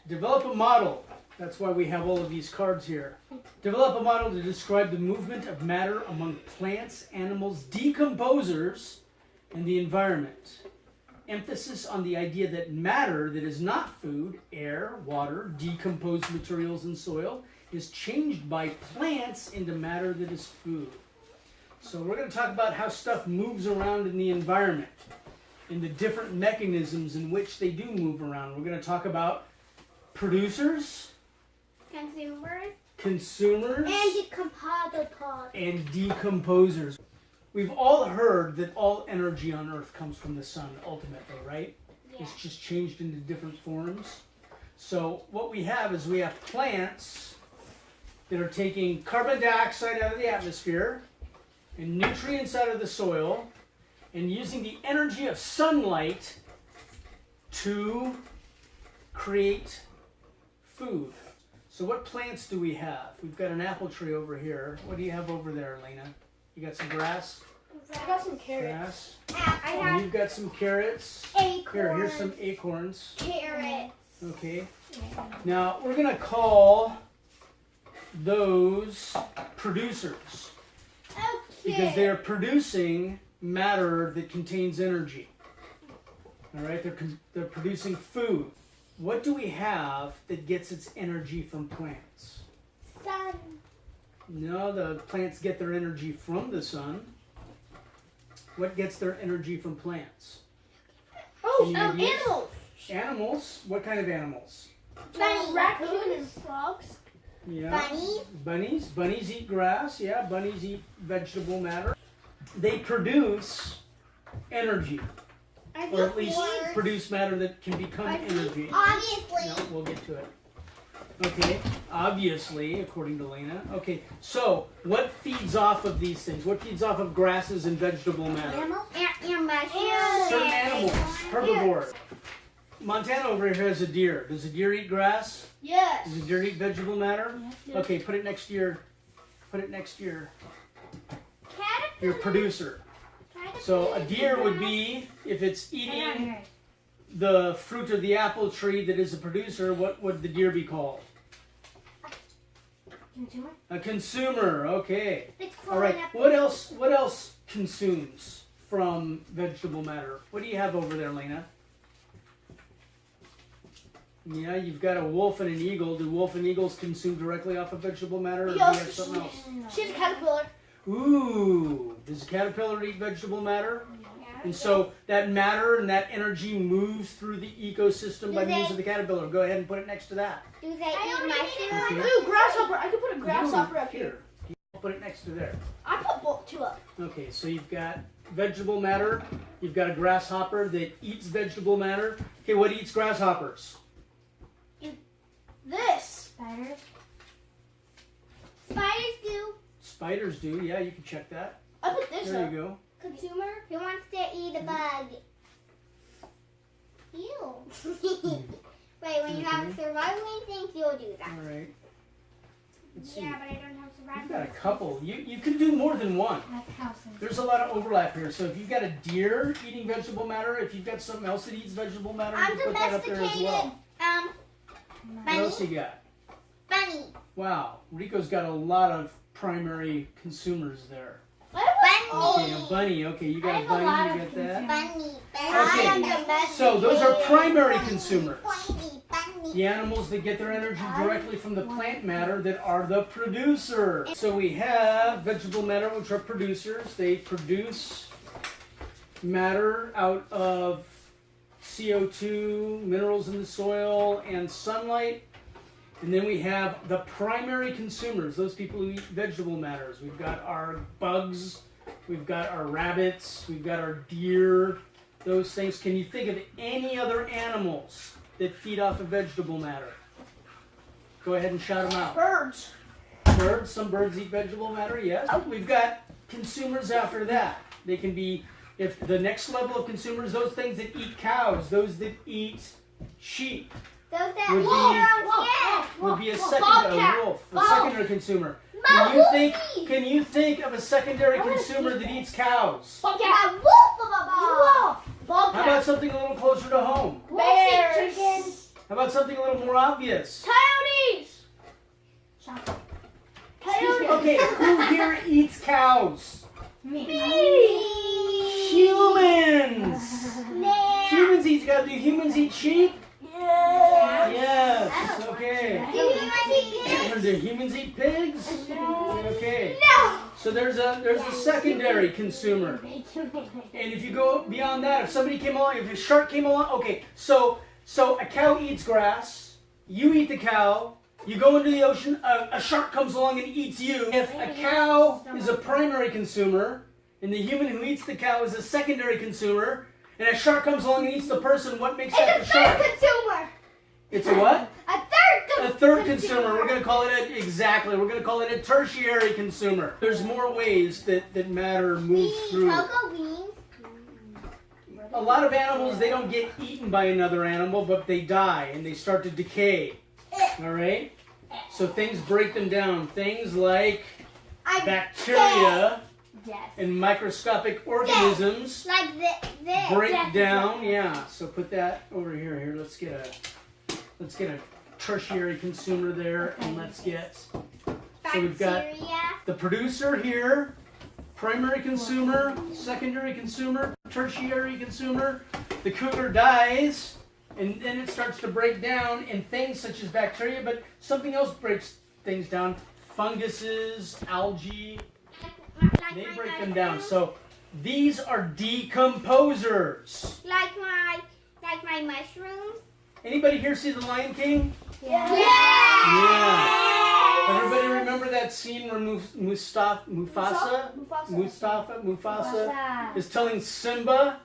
Develop a model. That's why we have all of these cards here. Develop a model to describe the movement of matter among plants, animals, decomposers, and the environment. Emphasis on the idea that matter that is not food, air, water, decomposed materials, and soil is changed by plants into matter that is food. So we're going to talk about how stuff moves around in the environment and the different mechanisms in which they do move around. We're going to talk about producers, consumers, and decomposers. We've all heard that all energy on Earth comes from the sun ultimately, right? Yeah. It's just changed into different forms. So what we have is we have plants that are taking carbon dioxide out of the atmosphere and nutrients out of the soil and using the energy of sunlight to create food. So what plants do we have? We've got an apple tree over here. What do you have over there, Elena? You got some grass? I got some carrots. And you've got some carrots. Acorns. Here's some acorns. Carrots. Okay. Now, we're going to call those producers. Okay. Because they're producing matter that contains energy. All right? They're producing food. What do we have that gets its energy from plants? Sun. No, the plants get their energy from the sun. What gets their energy from plants? Animals. Animals? What kind of animals? Bunnies. Raccoons. Frogs. Yeah. Bunnies. Bunnies. Bunnies eat grass. Yeah, bunnies eat vegetable matter. They produce energy. Or at least produce matter that can become energy. Obviously. No, we'll get to it. Okay, obviously, according to Lena. Okay, so what feeds off of these things? What feeds off of grasses and vegetable matter? Animals. Certain animals, herbivores. Montana over here has a deer. Does a deer eat grass? Yes. Does a deer eat vegetable matter? Yes. Okay, put it next to your producer. So a deer would be, if it's eating the fruit of the apple tree that is a producer, what would the deer be called? Consumer. A consumer, okay. All right, what else consumes from vegetable matter? What do you have over there, Lena? Yeah, you've got a wolf and an eagle. Do wolf and eagles consume directly off of vegetable matter, or do you have something else? She's a caterpillar. Ooh, does a caterpillar eat vegetable matter? Yeah. And so that matter and that energy moves through the ecosystem by means of the caterpillar. Go ahead and put it next to that. Do they eat mushrooms? Okay. Ooh, grasshopper. I could put a grasshopper up here. Put it next to there. I put both two up. Okay, so you've got vegetable matter. You've got a grasshopper that eats vegetable matter. Okay, what eats grasshoppers? This. Spiders. Spiders do. Spiders do, yeah, you can check that. I put this There up. you go. Consumer who wants to eat a bug. Ew. Wait, when you have survival instincts, you'll do that. All right. Let's see. Yeah, but I don't have survival. You've got a couple. You can do more than one. There's a lot of overlap here. So if you've got a deer eating vegetable matter, if you've got something else that eats vegetable matter, you can put that up there as well. What else you got? Bunny. Wow, Rico's got a lot of primary consumers there. Bunny. Okay, a bunny. Okay, you got a bunny. You got that. Bunny. Okay, so those are primary consumers. The animals that get their energy directly from the plant matter that are the producer. So we have vegetable matter, which are producers. They produce matter out of CO2, minerals in the soil, and sunlight. And then we have the primary consumers, those people who eat vegetable matters. We've got our bugs, we've got our rabbits, we've got our deer, those things. Can you think of any other animals that feed off of vegetable matter? Go ahead and shout them out. Birds. Birds, some birds eat vegetable matter, yes. We've got consumers after that. They can be, if the next level of consumers, those things that eat cows, those that eat sheep. Those that would be a secondary consumer. Can you think of a secondary consumer that eats cows? Bobcat. How about something a little closer to home? Bears. How about something a little more obvious? Coyotes. Okay, who here eats cows? Me. Humans! Humans eat cows. Do humans eat sheep? Yes. Okay. Do humans eat pigs? Okay. No. So there's a secondary consumer. And if you go beyond that, if somebody came along, if a shark came along, okay, so a cow eats grass, you eat the cow, you go into the ocean, a shark comes along and eats you. If a cow is a primary consumer, and the human who eats the cow is a secondary consumer, and a shark comes along and eats the person, what makes that the shark? It's a third consumer. It's a what? A third consumer. We're going to call it we're going to call it a tertiary consumer. There's more ways that matter moves through. Cocoa beans. A lot of animals, they don't get eaten by another animal, but they die and they start to decay. All right? So things break them down. Things like bacteria and microscopic organisms Like this. break down. Yeah. So put that over here. Here, let's get a tertiary consumer there, and let's get. So we've got the producer here, primary consumer, secondary consumer, tertiary consumer. The cougar dies, and then it starts to break down, and things such as bacteria, but something else breaks things down. Funguses, algae, they break them down. So these are decomposers. Like my mushrooms. Anybody here see The Lion King? Yeah. Yeah. Everybody remember that scene where Mufasa is telling Simba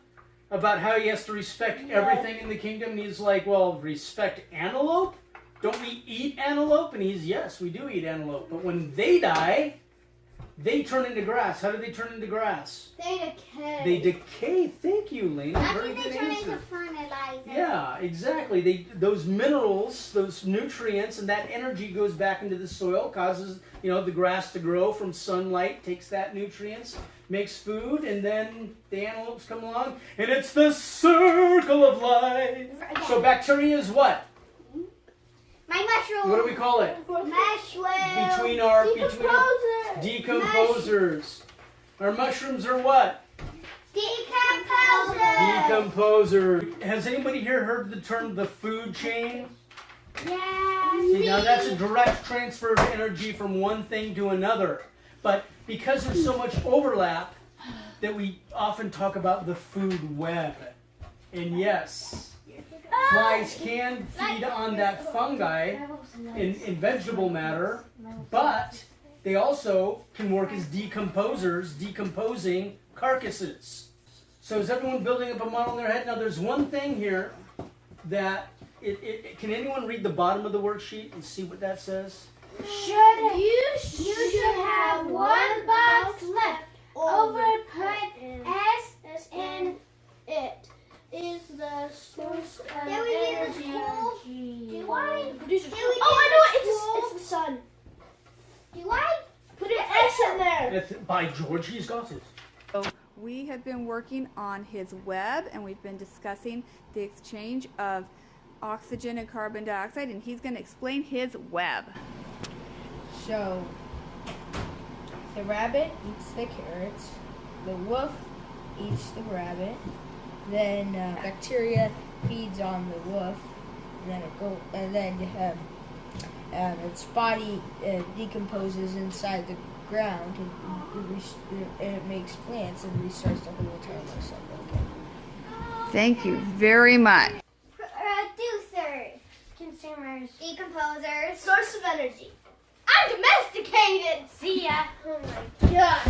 about how he has to respect everything in the kingdom. And he's like, well, respect antelope? Don't we eat antelope? And he's, yes, we do eat antelope. But when they die, they turn into grass. How do they turn into grass? They decay. They decay. Thank you, Lena. Very good They turn answer. into fertilizer. Yeah, exactly. Those minerals, those nutrients, and that energy goes back into the soil, causes the grass to grow from sunlight, takes that nutrients, makes food, and then the antelopes come along, and it's the circle of life. So bacteria is what? My mushroom. What do we call it? Mushroom. Decomposers. Our mushrooms are what? Decomposer. Has anybody here heard the term the food chain? Yeah. See, now that's a direct transfer of energy from one thing to another. But because there's so much overlap, that we often talk about the food web. And yes, flies can feed on that fungi in vegetable matter, but they also can work as decomposers, decomposing carcasses. So is everyone building up a model in their head? Now there's one thing here that, can anyone read the bottom of the worksheet and see what that says? You should have one box left over. Put S in it. Is the source of energy. Do I? I know it's the sun. Do I? Put an S in there. By George, he's got it. So we have been working on his web, and we've been discussing the exchange of oxygen and carbon dioxide, and he's going to explain his web. So the rabbit eats the carrots, the wolf eats the rabbit, then bacteria feeds on the wolf, and then its body decomposes inside the ground, and it makes plants and restarts the whole entire life cycle again. Thank you very much. Producers. Consumers. Decomposers. Source of energy. I'm domesticated. See ya. Oh my gosh.